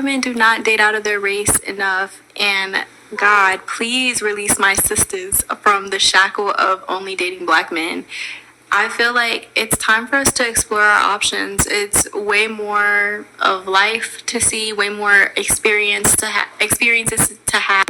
women do not date out of their race enough, and God, please release my sisters from the shackle of only dating black men. I feel like it's time for us to explore our options. It's way more of life to see, way more experiences to have.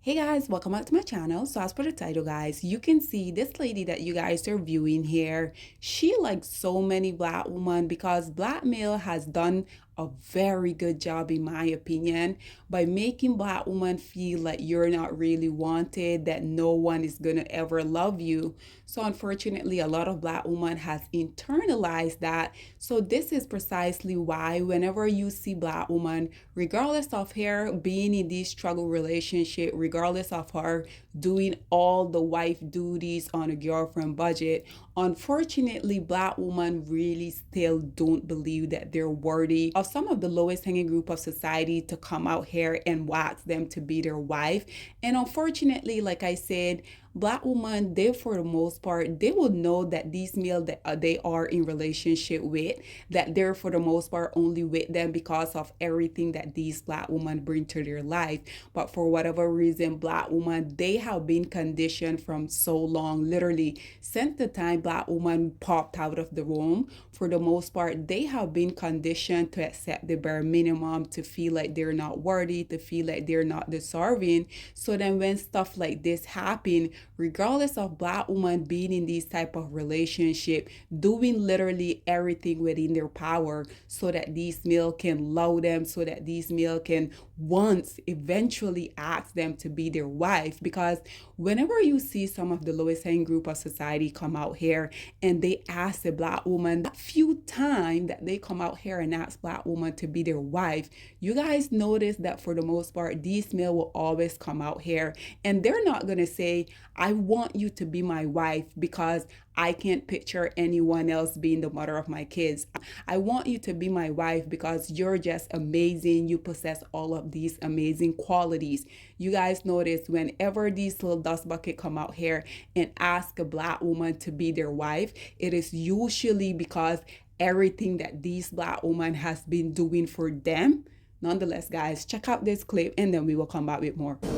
Hey guys, welcome back to my channel. So as per the title, guys, you can see this lady that you guys are viewing here. She likes so many black women because black male has done a very good job, in my opinion, by making black women feel like you're not really wanted, that no one is gonna ever love you. So unfortunately, a lot of black women has internalized that. So this is precisely why whenever you see black woman, regardless of her being in this struggle relationship, regardless of her doing all the wife duties on a girlfriend budget, unfortunately, black women really still don't believe that they're worthy of some of the lowest hanging group of society to come out here and wax them to be their wife. And unfortunately, like I said, black women, they for the most part, they will know that these male that they are in relationship with, that they're for the most part only with them because of everything that these black women bring to their life. But for whatever reason, black women, they have been conditioned from so long, literally since the time black women popped out of the womb. For the most part, they have been conditioned to accept the bare minimum, to feel like they're not worthy, to feel like they're not deserving. So then when stuff like this happen, regardless of black women being in this type of relationship, doing literally everything within their power so that these male can love them, so that these male can once eventually ask them to be their wife. Because whenever you see some of the lowest hanging group of society come out here and they ask a black woman, that few time that they come out here and ask black woman to be their wife, you guys notice that for the most part, these male will always come out here and they're not gonna say, I want you to be my wife because I can't picture anyone else being the mother of my kids. I want you to be my wife because you're just amazing. You possess all of these amazing qualities. You guys notice whenever these little dust bucket come out here and ask a black woman to be their wife, it is usually because everything that these black women has been doing for them. Nonetheless, guys, check out this clip and then we will come back with more. If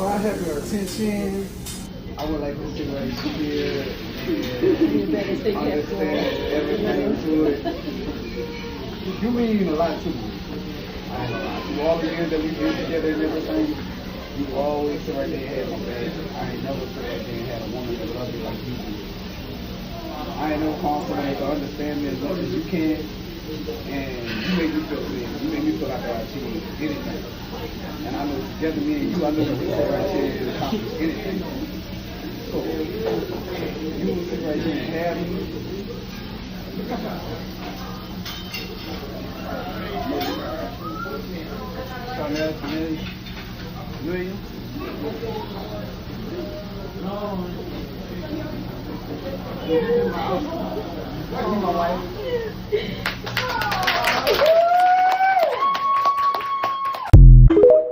I have your attention, I would like to sit right here and understand everything to it. You mean a lot to me. I ain't gonna lie. Through all the years that we've been together and everything, you always sit right there and had my back. I ain't never sit right there and had a woman that loved you like you do. I ain't no confident to understand me as much as you can. And you make me feel good. You make me feel like I achieved anything. And I know together, me and you, I know that we sit right here and accomplish anything. So, you will sit right here and have me. Chanel, William. No. You my wife.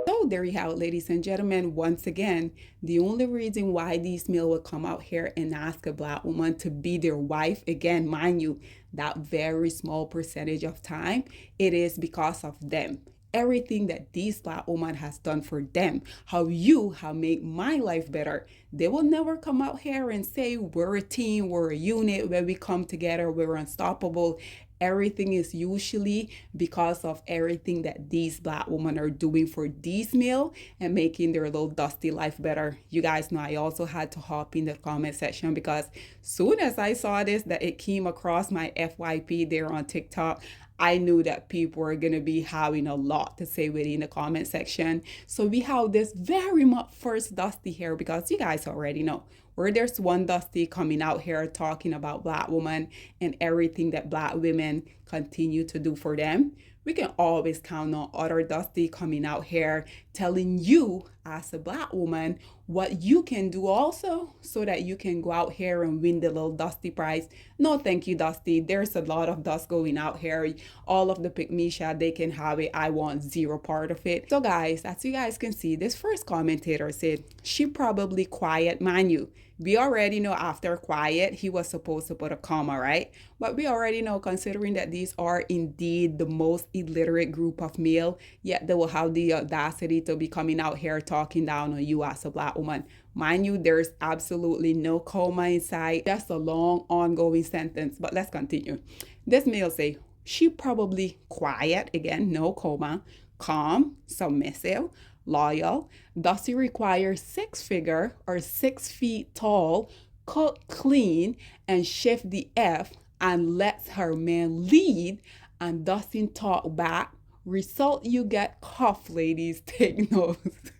So there you have it, ladies and gentlemen. Once again, the only reason why these male will come out here and ask a black woman to be their wife, again, mind you, that very small percentage of time, it is because of them. Everything that this black woman has done for them, how you have made my life better. They will never come out here and say we're a team, we're a unit, where we come together, we're unstoppable. Everything is usually because of everything that these black women are doing for these male and making their little dusty life better. You guys know I also had to hop in the comment section because soon as I saw this, that it came across my FYP there on TikTok, I knew that people were going to be having a lot to say within the comment section. So we have this very much first Dusty here because you guys already know where there's one Dusty coming out here talking about black women and everything that black women continue to do for them. We can always count on other Dusty coming out here telling you as a black woman what you can do also so that you can go out here and win the little Dusty prize. No, thank you, Dusty. There's a lot of dust going out here. All of the pick me shot, they can have it. I want zero part of it. So guys, as you guys can see, this first commentator said she probably quiet, mind you. We already know after quiet, he was supposed to put a comma, right? But we already know, considering that these are indeed the most illiterate group of male, yet they will have the audacity to be coming out here talking down on you as a black woman. Mind you, there's absolutely no comma inside, just a long ongoing sentence. But let's continue. This male say, she probably quiet, again, no comma, calm, submissive, loyal. Dusty requires 6-figure or 6 feet tall, cook clean, and shift the F and lets her man lead and doesn't talk back. Result, you get cuff, ladies. Take notes.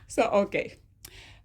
So, okay.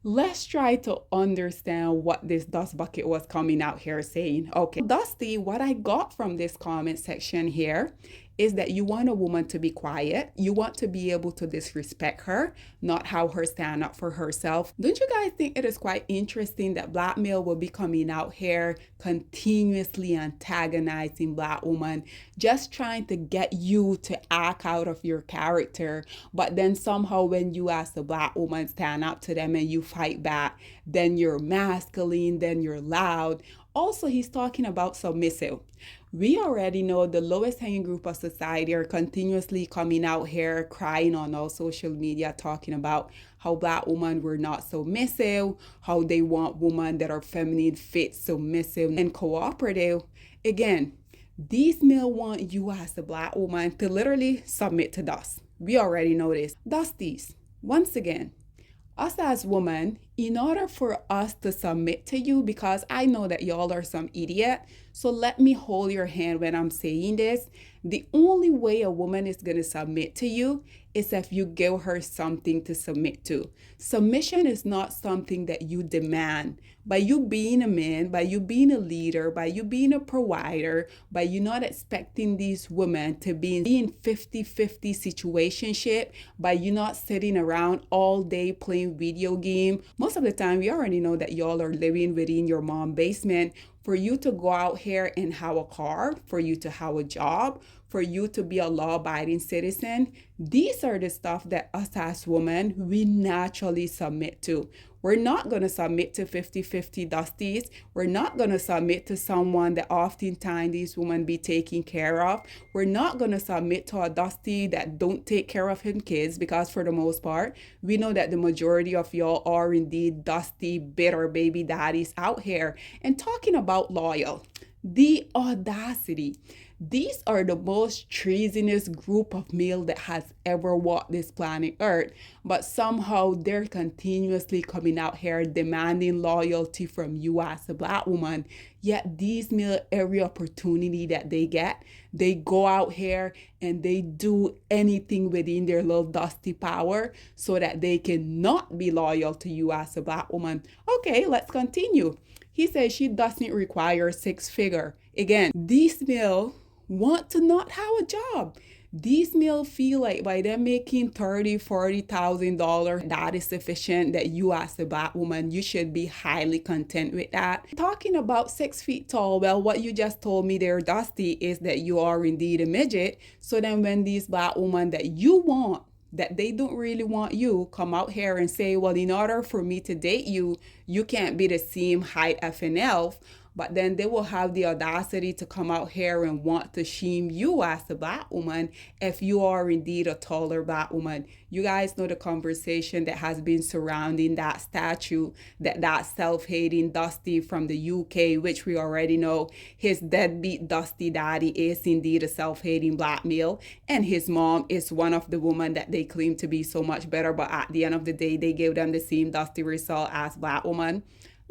Let's try to understand what this dust bucket was coming out here saying. Okay, Dusty, what I got from this comment section here is that you want a woman to be quiet. You want to be able to disrespect her, not have her stand up for herself. Don't you guys think it is quite interesting that black male will be coming out here continuously antagonizing black woman, just trying to get you to act out of your character, but then somehow when you as a black woman stand up to them and you fight back, then you're masculine, then you're loud. Also, he's talking about submissive. We already know the lowest hanging group of society are continuously coming out here crying on all social media, talking about how black women were not submissive, how they want women that are feminine, fit, submissive, and cooperative. Again, these men want you as a black woman to literally submit to dust. We already know this. Dusties, once again, us as women, in order for us to submit to you, because I know that y'all are some idiot, so let me hold your hand when I'm saying this. The only way a woman is going to submit to you is if you give her something to submit to. Submission is not something that you demand. By you being a man, by you being a leader, by you being a provider, by you not expecting these women to be in 50-50 situationship, by you not sitting around all day playing video game. Most of the time, we already know that y'all are living within your mom's basement. For you to go out here and have a car, for you to have a job, for you to be a law-abiding citizen, these are the stuff that us as women, we naturally submit to. We're not going to submit to 50-50 dusties. We're not going to submit to someone that oftentimes these women be taking care of. We're not going to submit to a dusty that don't take care of him kids, because for the most part, we know that the majority of y'all are indeed dusty, bitter baby daddies out here. And talking about loyal, the audacity. These are the most treasonous group of male that has ever walked this planet Earth, but somehow they're continuously coming out here demanding loyalty from you as a black woman. Yet these male, every opportunity that they get, they go out here and they do anything within their little dusty power so that they can not be loyal to you as a black woman. Okay, let's continue. He says she doesn't require 6-figure. Again, these male want to not have a job. These male feel like by them making $30,000-$40,000, that is sufficient, that you as a black woman, you should be highly content with that. Talking about 6 feet tall, well, what you just told me there, Dusty, is that you are indeed a midget. So then when these black women that you want, that they don't really want you, come out here and say, well, in order for me to date you, you can't be the same height as an elf. But then they will have the audacity to come out here and want to shame you as a black woman if you are indeed a taller black woman. You guys know the conversation that has been surrounding that statue, that self-hating Dusty from the UK, which we already know his deadbeat Dusty daddy is indeed a self-hating black male, and his mom is one of the women that they claim to be so much better, but at the end of the day, they give them the same Dusty result as black woman.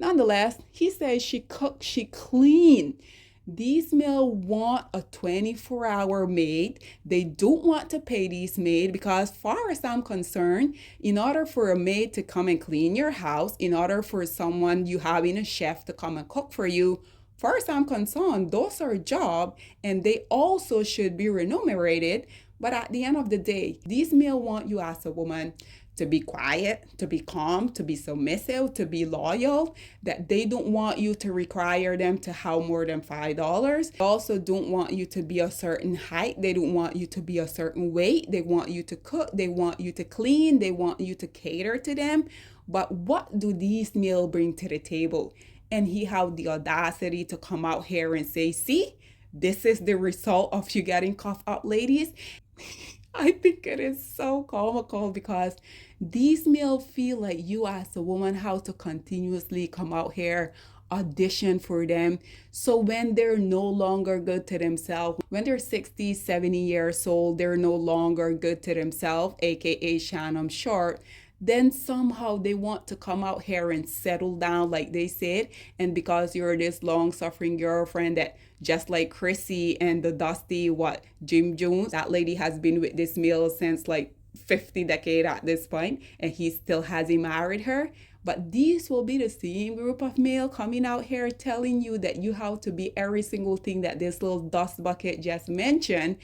Nonetheless, he says she cooks, she clean. These men want a 24-hour maid. They don't want to pay these maids because, far as I'm concerned, in order for a maid to come and clean your house, in order for someone you having a chef to come and cook for you, far as I'm concerned, those are jobs and they also should be remunerated. But at the end of the day, these men want you as a woman to be quiet, to be calm, to be submissive, to be loyal, that they don't want you to require them to have more than $5. They also don't want you to be a certain height. They don't want you to be a certain weight. They want you to cook. They want you to clean. They want you to cater to them. But what do these males bring to the table? And he have the audacity to come out here and say, see, this is the result of you getting cuffed up, ladies. I think it is so comical because these males feel like you as a woman have to continuously come out here, audition for them. So when they're no longer good to themselves, when they're 60, 70 years old, they're no longer good to themselves, aka Shannon Short, then somehow they want to come out here and settle down like they said. And because you're this long-suffering girlfriend that just like Chrissy and the Dusty, Jim Jones, that lady has been with this male since like 50 decades at this point, and he still hasn't married her. But these will be the same group of male coming out here telling you that you have to be every single thing that this little dust bucket just mentioned.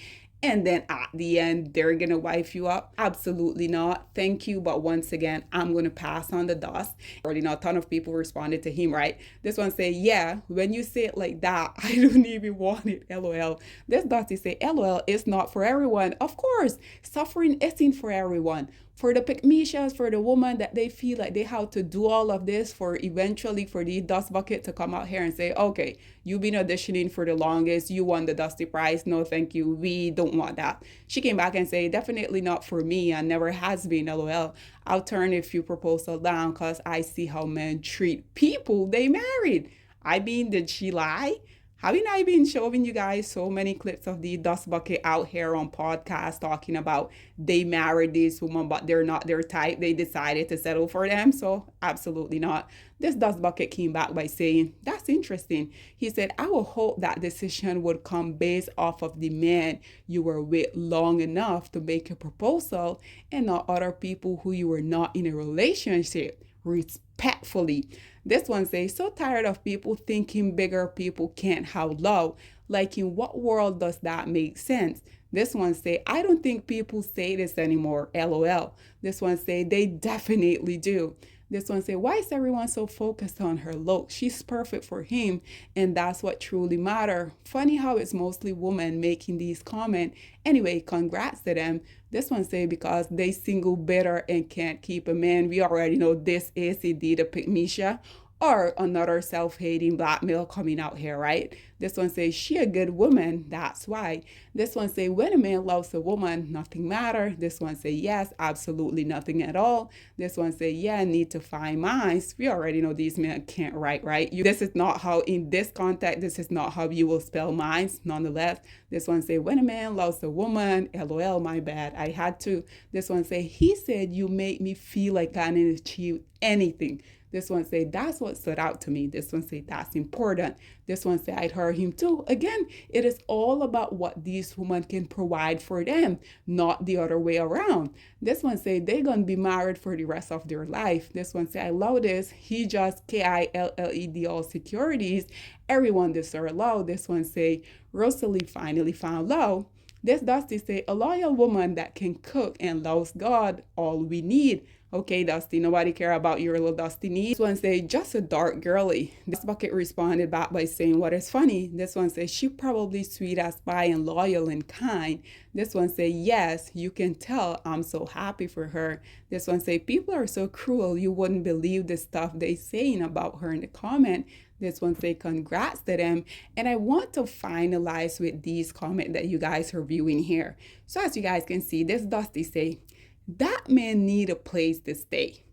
And then at the end, they're going to wife you up? Absolutely not. Thank you. But once again, I'm going to pass on the dust. Already know a ton of people responded to him, right? This one say, yeah, when you say it like that, I don't even want it. LOL. This Dusty say, LOL, it's not for everyone. Of course, suffering isn't for everyone. For the pygmishas, for the woman that they feel like they have to do all of this for eventually for the dust bucket to come out here and say, okay, you've been auditioning for the longest, you won the Dusty prize, no thank you, we don't want that. She came back and say, definitely not for me and never has been, LOL. I'll turn a few proposals down because I see how men treat people they married. I mean, did she lie? Haven't I been showing you guys so many clips of the dust bucket out here on podcasts talking about they married this woman, but they're not their type. They decided to settle for them. So absolutely not. This dust bucket came back by saying, that's interesting. He said, I will hope that decision would come based off of the man you were with long enough to make a proposal and not other people who you were not in a relationship. Respectfully. This one says, so tired of people thinking bigger people can't have love. Like, in what world does that make sense? This one say, I don't think people say this anymore. LOL. This one say, they definitely do. This one say, why is everyone so focused on her look? She's perfect for him, and that's what truly matter. Funny how it's mostly women making these comments. Anyway, congrats to them. This one say, because they single bitter and can't keep a man. We already know this is indeed a pygmisha or another self-hating black male coming out here, right? This one says, she a good woman, that's why. This one say, when a man loves a woman, nothing matter. This one say, yes, absolutely nothing at all. This one say, yeah, I need to find minds. We already know these men can't write, right? This is not how, in this context, this is not how you will spell minds. Nonetheless, this one say, when a man loves a woman, LOL, my bad, I had to. This one say, he said, you make me feel like I didn't achieve anything. This one say, that's what stood out to me. This one say, that's important. This one say, I'd heard him too. Again, it is all about what these women can provide for them, not the other way around. This one say, they're going to be married for the rest of their life. This one say, I love this. He just KILLED all securities. Everyone deserves love. This one say, Rosalie finally found love. This Dusty say, a loyal woman that can cook and loves God, all we need. Okay, Dusty, nobody care about your little Dusty needs. This one say, just a dark girly. This bucket responded back by saying, what is funny? This one says, she probably sweet as pie and loyal and kind. This one say, yes, you can tell. I'm so happy for her. This one say, people are so cruel. You wouldn't believe the stuff they saying about her in the comment. This one say, congrats to them. And I want to finalize with these comments that you guys are viewing here. So as you guys can see, this Dusty say, that man need a place to stay.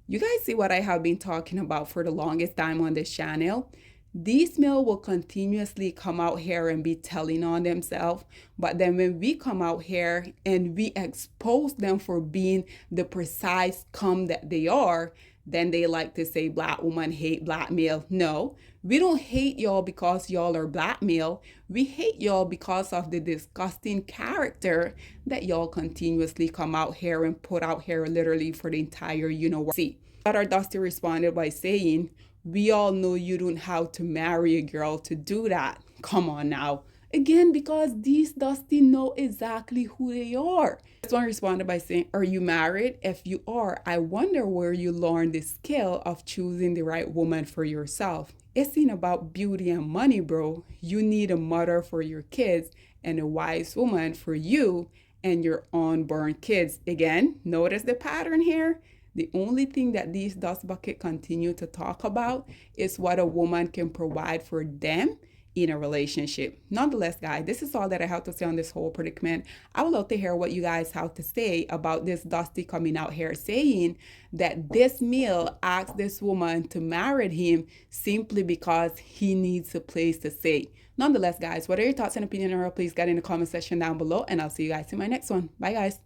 You guys see what I have been talking about for the longest time on this channel? These men will continuously come out here and be telling on themselves. But then when we come out here and we expose them for being the precise scum that they are, then they like to say black woman hate black male. No, we don't hate y'all because y'all are black male. We hate y'all because of the disgusting character that y'all continuously come out here and put out here literally for the entire what. See, but our Dusty responded by saying, we all know you don't have to marry a girl to do that. Come on now. Again, because these Dusty know exactly who they are. This one responded by saying, are you married? If you are, I wonder where you learned the skill of choosing the right woman for yourself. It's not about beauty and money, bro. You need a mother for your kids and a wise woman for you and your unborn kids. Again, notice the pattern here. The only thing that these dust bucket continue to talk about is what a woman can provide for them in a relationship. Nonetheless, guys, this is all that I have to say on this whole predicament. I would love to hear what you guys have to say about this Dusty coming out here saying that this male asked this woman to marry him simply because he needs a place to stay. Nonetheless, guys, what are your thoughts and opinion? Please get in the comment section down below, and I'll see you guys in my next one. Bye, guys.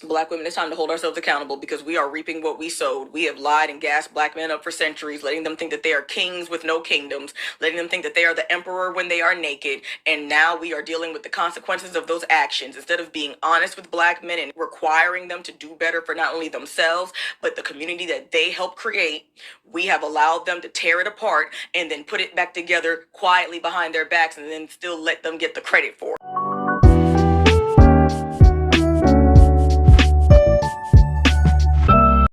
Black women, it's time to hold ourselves accountable because we are reaping what we sowed. We have lied and gassed black men up for centuries, letting them think that they are kings with no kingdoms, letting them think that they are the emperor when they are naked. And now we are dealing with the consequences of those actions. Instead of being honest with black men and requiring them to do better for not only themselves, but the community that they helped create, we have allowed them to tear it apart and then put it back together quietly behind their backs and then still let them get the credit for it.